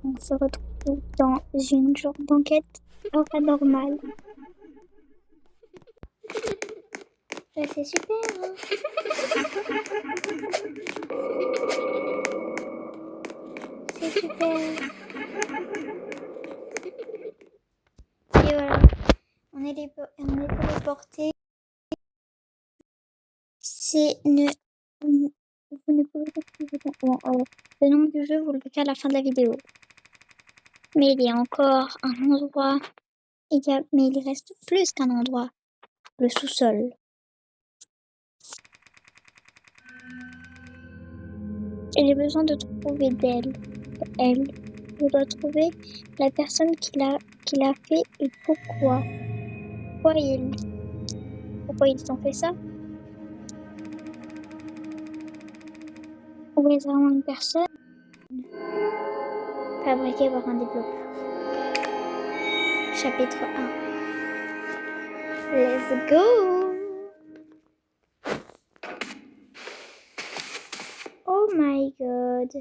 On se retrouve dans une genre d'enquête paranormale. C'est super, hein. C'est super. Et voilà, on est téléporté. Vous ne pouvez pas trouver le nom du jeu, vous le verrez à la fin de la vidéo. Mais il y a encore un endroit. Mais il reste plus qu'un endroit. Le sous-sol. Et j'ai besoin de trouver elle. Je dois trouver la personne qui l'a fait et pourquoi. Pourquoi ils ont fait ça? Ou est-ce vraiment une personne? Fabriqué par un développeur. Chapitre 1. Let's go! Oh my god.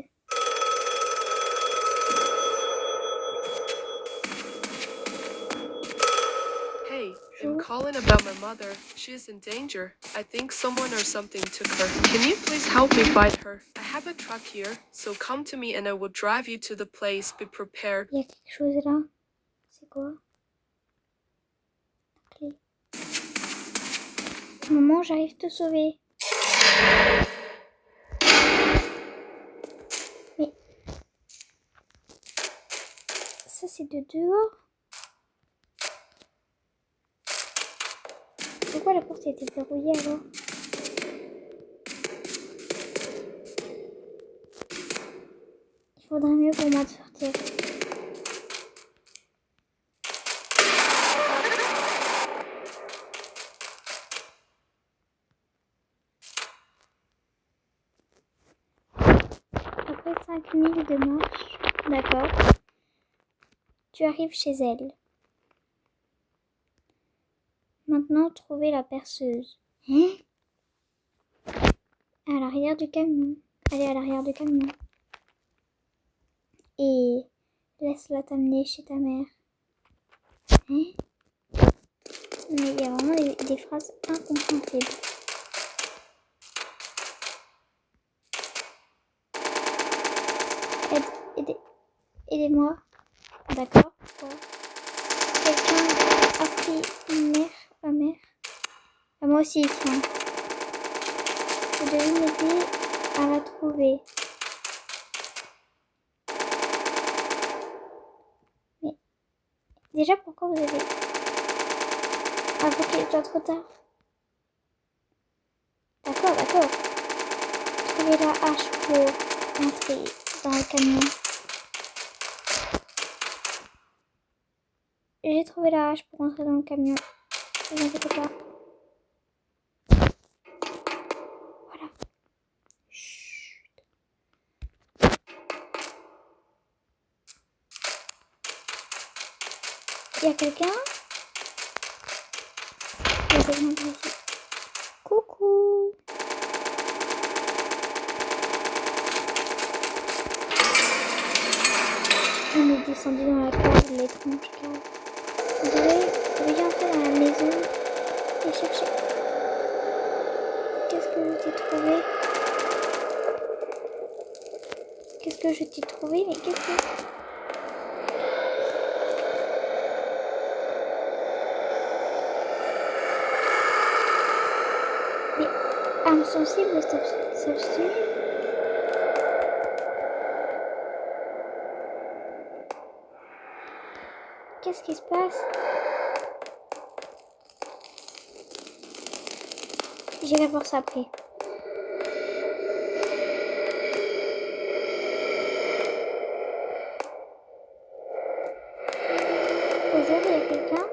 Hey, I'm calling about my mother. She is in danger. I think someone or something took her. Can you please help me find her? I have a truck here, so come to me and I will drive you to the place. Be prepared. Il y a quelque chose là. C'est quoi? Okay. Maman, j'arrive te sauver. Mais ça c'est de dehors. Pourquoi la porte a été verrouillée alors? Il faudrait mieux pour moi de sortir. Après 5000 de marche, d'accord. Tu arrives chez elle. Maintenant, trouver la perceuse. Hein? À l'arrière du camion. Elle est à l'arrière du camion. Et laisse-la t'amener chez ta mère. Hein? Mais il y a vraiment des phrases incompréhensibles. Aidez-moi. D'accord. Pourquoi? Quelqu'un a pris ma mère. Ah, moi aussi, tiens. Vous devez m'aider à la trouver. Mais déjà, pourquoi vous avez... Ah, faut qu'il soit trop tard. D'accord. Trouvez la hache pour entrer dans le camion. J'ai trouvé la hache pour entrer dans le camion. Ne vous inquiétez pas. Voilà. Chut. Il y a quelqu'un? Il y a quelqu'un par ici. Coucou. On est descendu dans la cave, l'étrange cave. Vous devez entrer dans la maison et chercher. Qu'est-ce que je t'ai trouvé? Qu'est-ce que je t'ai trouvé? Mais qu'est-ce que... Mais âme sensible, s'abstenir. Qu'est-ce qui se passe? J'irai voir ça après. Bonjour, il y a quelqu'un?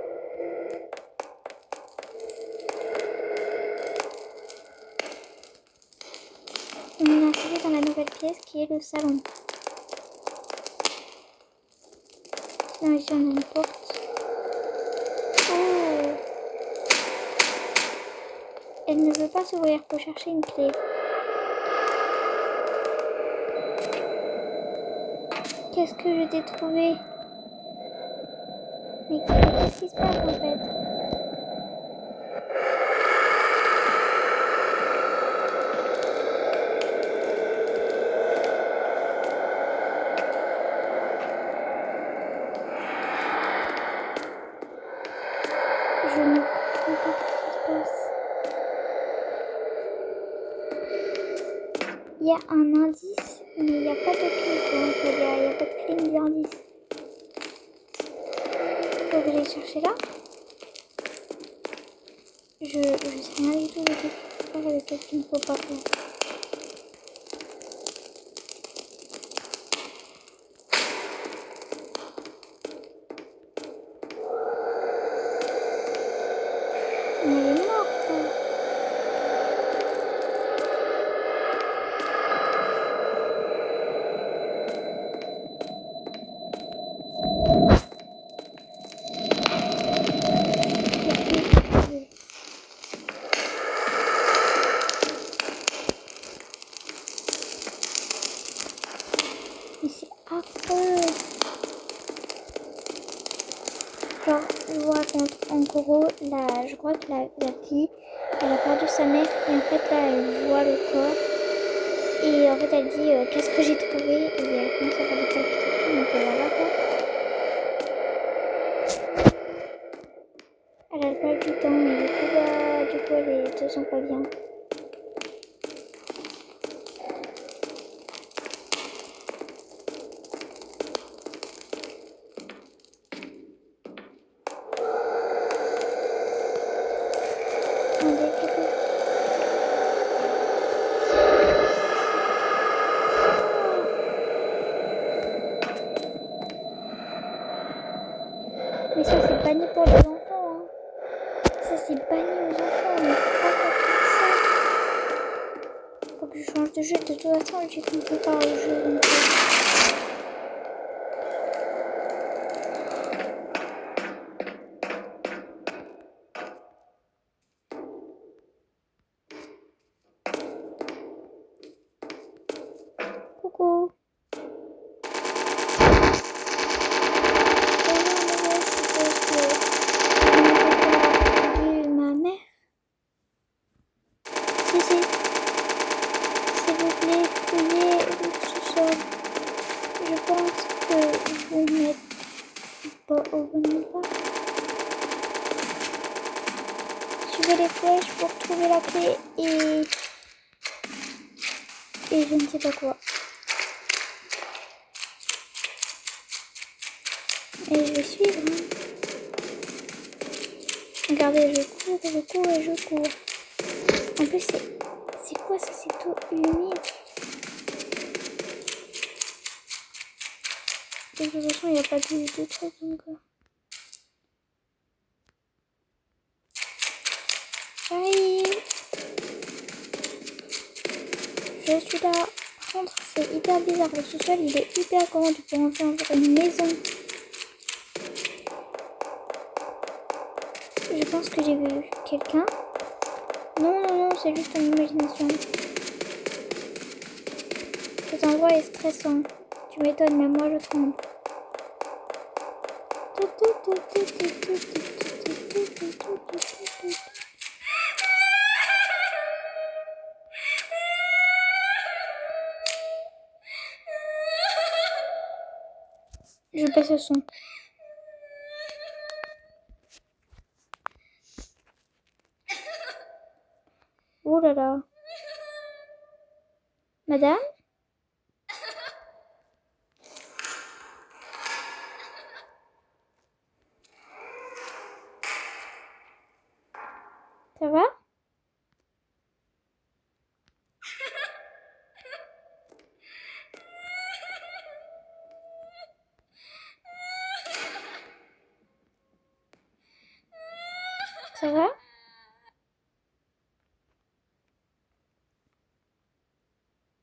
On est arrivé dans la nouvelle pièce qui est le salon. Non, ici on a une porte. Oh! Elle ne veut pas s'ouvrir, faut chercher une clé. Qu'est-ce que je t'ai trouvé? Mais qu'est-ce qui se passe en fait? Je ne comprends pas ce qui se passe. Il y a un indice, mais il n'y a pas de clé quoi. Il n'y a pas de clé ni d'indice. Faut que j'aille chercher là. Je sais rien du tout de ce qu'il faut faire et de ce qu'il ne faut pas faire. Mais elle est morte. Mais c'est affreux. Genre, je vous raconte, en gros, là, je crois que la fille, elle a perdu sa mère et en fait là, elle voit le corps et en fait elle dit qu'est-ce que j'ai trouvé et elle commence à faire des palpitations, donc voilà quoi. Elle a le palpitant et du coup elle se sent pas bien. Mais ça c'est banni pour les enfants, hein. Ça c'est banni aux enfants, mais faut pas qu'on fasse ça. Faut que je change de jeu, de toute façon je comprends pas au jeu. Donc... Coucou. Ma mère. Si, s'il vous plaît, fouillez le sous-sol. Je pense que vous n'êtes pas au bon endroit. Suivez les flèches pour trouver la clé et je ne sais pas quoi. Et je vais suivre. Hein. Regardez, je cours et je cours. En plus, c'est quoi ça? C'est tout humide. De toute façon, il n'y a pas de truc donc. Aïe! Je suis là. Par contre, c'est hyper bizarre. Le sous-sol, il est hyper grand. Tu peux en faire une maison. Je pense que j'ai vu quelqu'un. Non, c'est juste une imagination. Cet endroit est stressant. Tu m'étonnes, mais moi je tremble. Je baisse le son. Oh là là. Madame? Ça va? Ça va?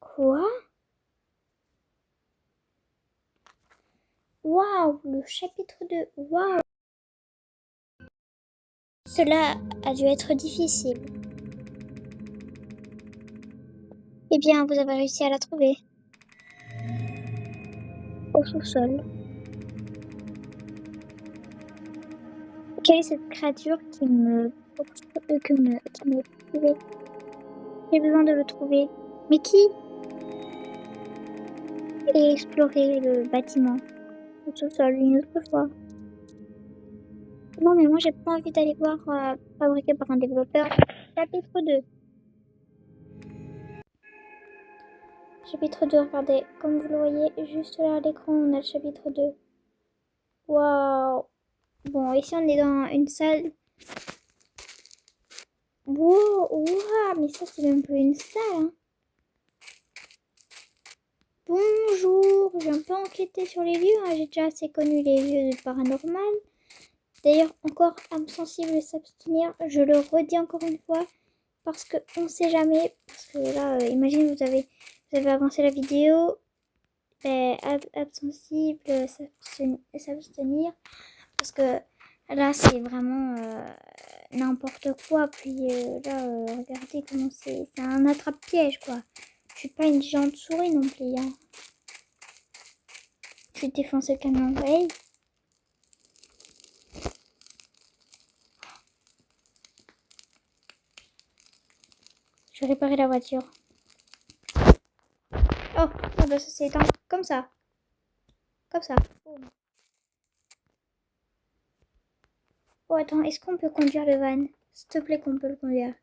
Quoi? Waouh, le chapitre 2. Waouh. Cela a dû être difficile. Eh bien, vous avez réussi à la trouver. au sous-sol. Quelle est cette créature qui me suivait? J'ai besoin de le trouver. Mais qui? Et explorer le bâtiment au sous-sol une autre fois. Non, mais moi j'ai pas envie d'aller voir fabriqué par un développeur. Chapitre 2. Chapitre 2, regardez. Comme vous le voyez, juste là à l'écran, on a le chapitre 2. Waouh! Bon, ici on est dans une salle. Wow, wow, mais ça c'est même pas une salle. Hein. Bonjour, j'ai un peu enquêté sur les lieux. Hein. J'ai déjà assez connu les lieux de paranormal. D'ailleurs, encore âme sensible et s'abstenir. Je le redis encore une fois. Parce qu'on sait jamais. Parce que là, imaginez, vous avez avancé la vidéo. Âme sensible, s'abstenir. Parce que là, c'est vraiment n'importe quoi. Puis là, regardez comment c'est. C'est un attrape-piège, quoi. Je suis pas une géante souris non plus. Hein. Je vais défoncer le camion. Hey. Je vais réparer la voiture. Oh, bah ça c'est éteint. Comme ça. Comme ça. Oh, attends, est-ce qu'on peut conduire le van? S'il te plaît qu'on peut le conduire.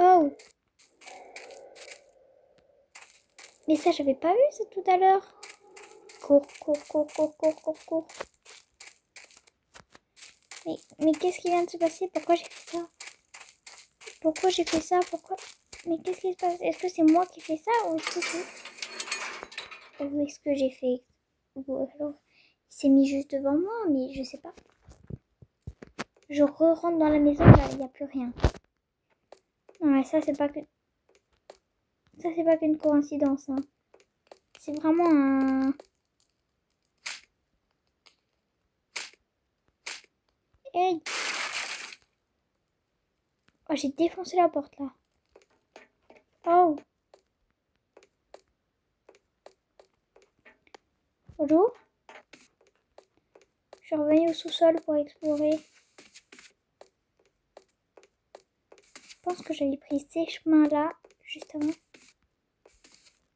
Oh. Mais ça, j'avais pas vu ça tout à l'heure. Cours. Mais qu'est-ce qui vient de se passer? Pourquoi j'ai fait ça? Mais qu'est-ce qui se passe? Est-ce que c'est moi qui fais ça ou est-ce que j'ai fait... Ou alors, il s'est mis juste devant moi, mais je sais pas. Je rentre dans la maison, là, il n'y a plus rien. Non, mais ça, c'est pas que... Ça, c'est pas qu'une coïncidence, hein. C'est vraiment un... Hey! Oh, j'ai défoncé la porte, là. Oh! Bonjour? Je suis revenue au sous-sol pour explorer. Je pense que j'avais pris ces chemins-là, juste avant.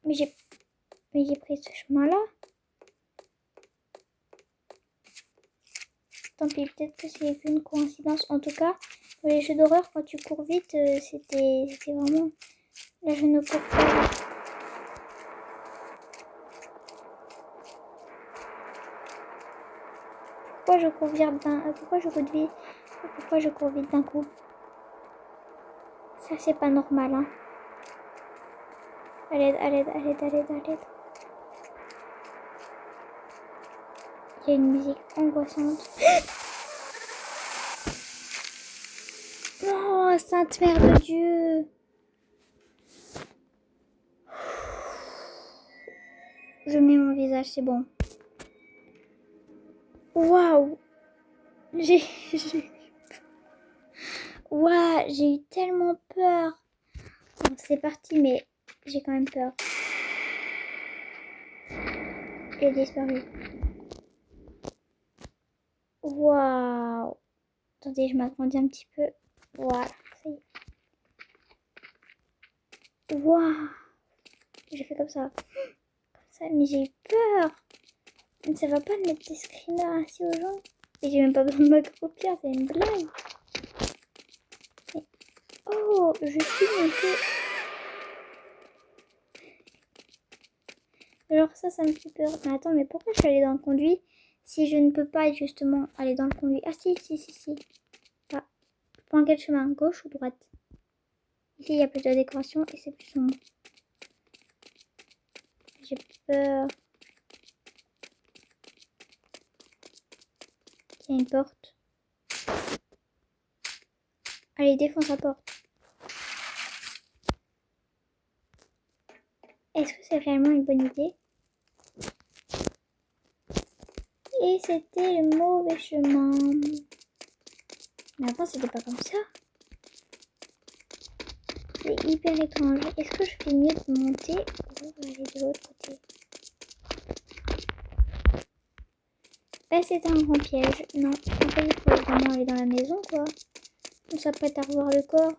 Mais j'ai pris ce chemin-là. Tant pis, peut-être que c'est une coïncidence. En tout cas, pour les jeux d'horreur, quand tu cours vite, c'était vraiment... Là, je ne cours pas. Pourquoi je cours vite d'un coup? Ça, c'est pas normal, hein. À l'aide. Il y a une musique angoissante. Oh, Sainte Mère de Dieu! Je mets mon visage, c'est bon. Waouh! Waouh, j'ai eu tellement peur. Bon, c'est parti, mais j'ai quand même peur. Il a disparu. Waouh! Attendez, je m'agrandis un petit peu. Voilà, ça y est. Waouh! J'ai fait comme ça. Mais j'ai eu peur. Ça va pas de mettre des screamers ainsi aux gens. Et j'ai même pas besoin de m'accroupir, c'est une blague. Mais... Oh, je suis montée. Alors ça me fait peur. Mais attends, mais pourquoi je suis allée dans le conduit si je ne peux pas justement aller dans le conduit? Ah si. Ah, je prends quel chemin? Gauche ou droite? Ici, il y a plus de décoration et c'est plus sombre. J'ai peur. Il y a une porte. Allez, défonce la porte. Est-ce que c'est réellement une bonne idée? Et c'était le mauvais chemin. Mais avant, c'était pas comme ça. C'est hyper étrange. Est-ce que je fais mieux de monter ou aller de l'autre côté? Bah, c'est un grand piège. Non, en fait, il faut vraiment aller dans la maison, quoi. On s'apprête à revoir le corps.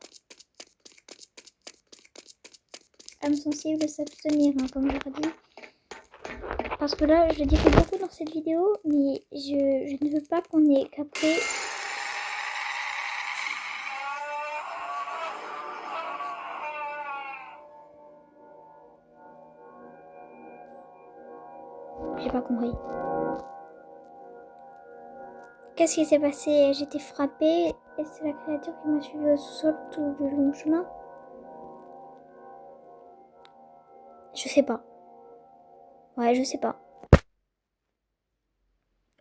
Âme sensible, s'abstenir, hein, comme j'aurais dit. Parce que là, je dirais beaucoup dans cette vidéo, mais je ne veux pas qu'on ait qu'après... J'ai pas compris. Qu'est-ce qui s'est passé? J'étais frappée et c'est la créature qui m'a suivi au sous-sol tout le long chemin. Je sais pas. Ouais, je sais pas.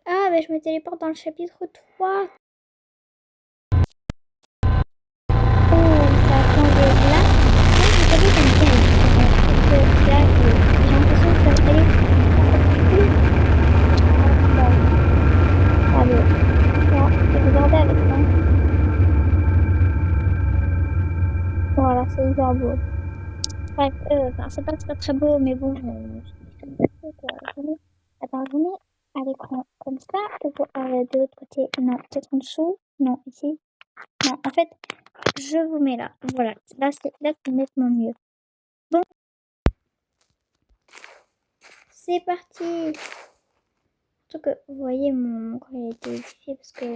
Ah, bah je me téléporte dans le chapitre 3. Oh, ça a changé. Là, vous savez, j'aime bien les trucs. Là, j'ai l'impression que ça va aller encore plus. Allez, là, et regardez avec moi. Voilà, c'est hyper beau. Bref, c'est pas très très beau, mais bon, attends, je mets à l'écran comme ça, ou de l'autre côté, non, peut-être en dessous, non, ici, non, en fait, je vous mets là, voilà, là c'est nettement mieux. Bon, c'est parti. Surtout que, vous voyez, mon corps il a été modifié parce que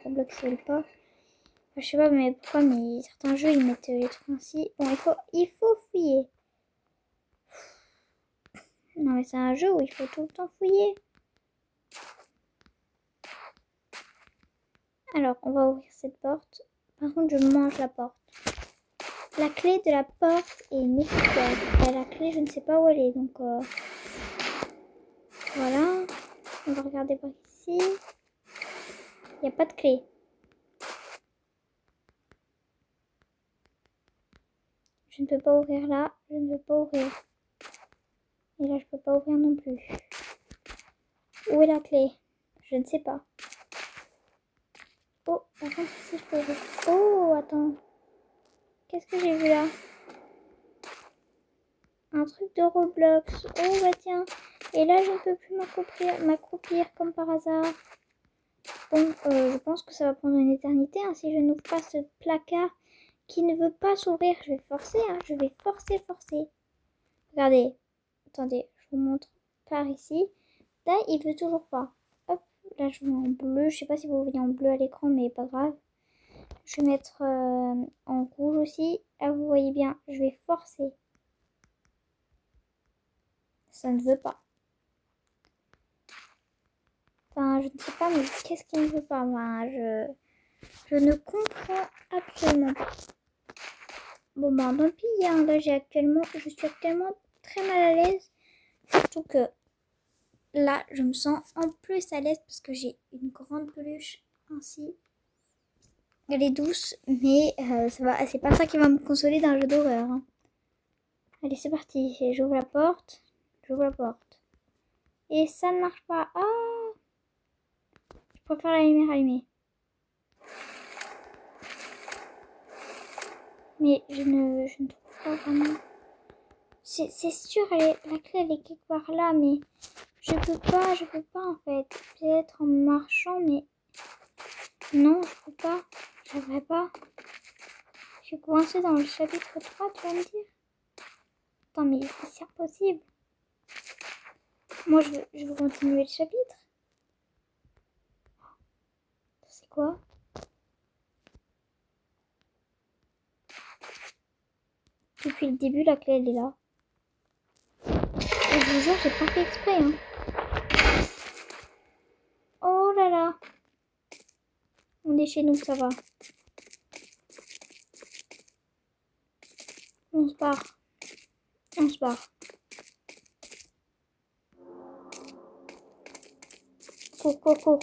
Roblox ne veut pas. Enfin, je sais pas mais pourquoi, mais certains jeux ils mettent les trucs ainsi. Bon, il faut fouiller. Non mais c'est un jeu où il faut tout le temps fouiller. Alors, on va ouvrir cette porte. Par contre, je mange la porte. La clé de la porte est nécessaire. La clé, je ne sais pas où elle est. Donc, voilà. On va regarder par ici. Il n'y a pas de clé. Je ne peux pas ouvrir là. Je ne peux pas ouvrir. Et là, je ne peux pas ouvrir non plus. Où est la clé? Je ne sais pas. Oh, par contre, ici, je peux ouvrir. Oh, attends. Qu'est-ce que j'ai vu là? Un truc de Roblox. Oh, bah tiens. Et là, je ne peux plus m'accroupir comme par hasard. Bon, je pense que ça va prendre une éternité hein, si je n'ouvre pas ce placard qui ne veut pas s'ouvrir. Je vais forcer, hein, je vais forcer. Regardez. Attendez, je vous montre par ici. Là, il veut toujours pas. Hop, là, je mets en bleu. Je sais pas si vous voyez en bleu à l'écran, mais pas grave. Je vais mettre en rouge aussi. Là, vous voyez bien, je vais forcer. Ça ne veut pas. Enfin, je ne sais pas, mais qu'est-ce qu'il ne veut pas? Enfin, je ne comprends absolument pas. Bon, bah, tant pis, hein. Là, je suis actuellement très mal à l'aise. Surtout que là, je me sens en plus à l'aise parce que j'ai une grande peluche ainsi. Elle est douce, mais ça va, c'est pas ça qui va me consoler d'un jeu d'horreur. Hein. Allez, c'est parti. J'ouvre la porte. Et ça ne marche pas. Ah! Je préfère la lumière allumée. Mais je ne trouve pas vraiment. C'est sûr, la clé elle est quelque part là, mais je peux pas en fait. Peut-être en marchant, mais non, je peux pas. J'arriverai pas. Je suis coincée dans le chapitre 3, tu vas me dire. Attends, mais c'est impossible. Moi, je veux continuer le chapitre. C'est quoi? Depuis le début, la clé elle est là. Et je vous jure, j'ai pas fait exprès. Hein. Oh là là. On est chez nous, ça va. On se barre. Cours. Cours.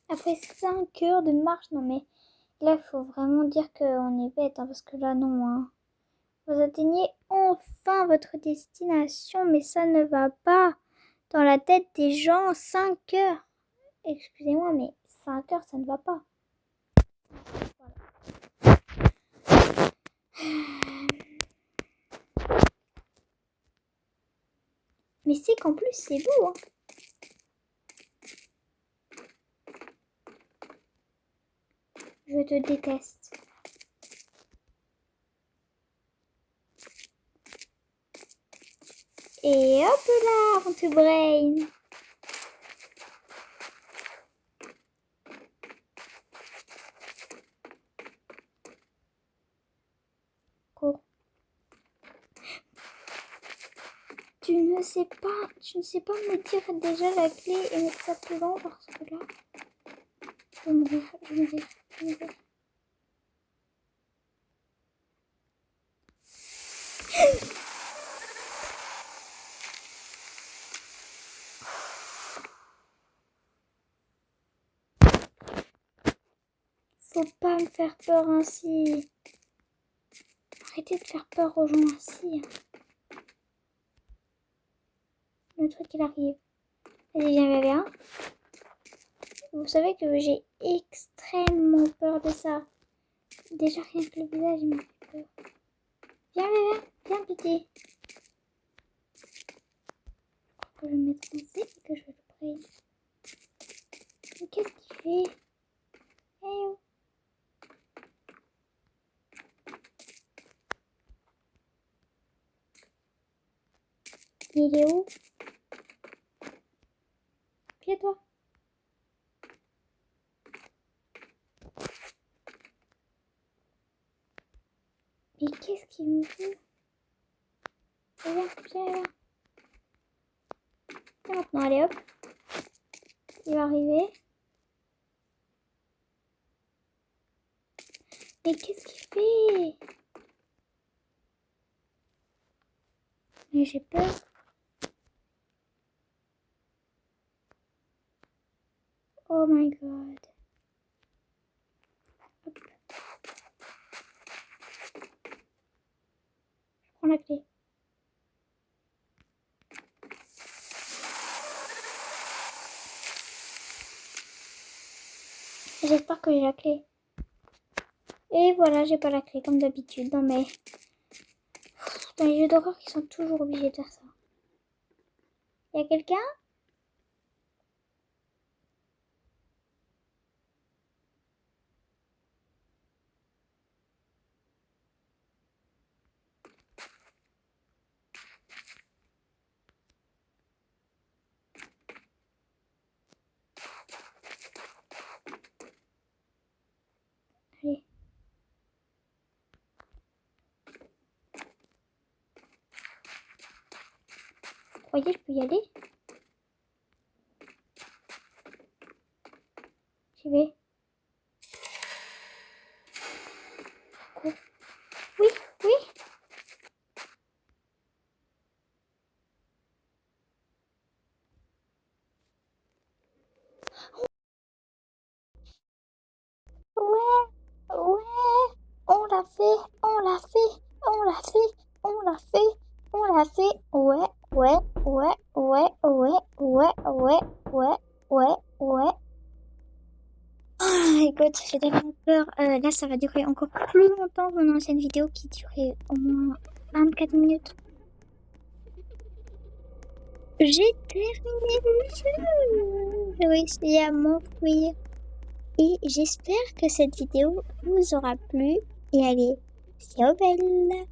Après 5 heures de marche, non mais là, il faut vraiment dire qu'on est bête, hein, parce que là, non. Hein. Vous atteignez enfin votre destination, mais ça ne va pas dans la tête des gens. 5 heures. Excusez-moi, mais 5 heures, ça ne va pas. Mais c'est qu'en plus, c'est beau. Hein. Je te déteste. Et hop là, on te brain. Cours. Tu ne sais pas me dire déjà la clé et mettre ça plus loin parce que là, je vais mourir. Faut pas me faire peur ainsi. Arrêtez de faire peur aux gens ainsi. Le truc il arrive. Vas-y, viens. Vous savez que j'ai extrêmement peur de ça. Déjà rien que le visage il m'a fait peur. Viens petit. Je crois que je vais me mettre en C et que je vais le brain. Mais qu'est-ce qu'il fait? Hey oh. Il est où? Viens-toi. Mais qu'est-ce qu'il me fait? Viens. Viens maintenant, allez hop. Il va arriver. Mais qu'est-ce qu'il fait? Mais j'ai peur. Oh my god. Hop. Je prends la clé. J'espère que j'ai la clé. Et voilà, j'ai pas la clé comme d'habitude. Non mais... Dans les jeux d'horreur, ils sont toujours obligés de faire ça. Y'a quelqu'un? Allez. Vous croyez que je peux y aller? J'y vais. Cours. Oui. Ouais. On l'a fait. Ouais. Ah, écoute, j'ai tellement peur. Là, ça va durer encore plus longtemps que mon ancienne vidéo qui durait au moins 24 minutes. J'ai terminé le jeu. J'ai réussi à m'enfuir. Et j'espère que cette vidéo vous aura plu. Et allez, ciao belle!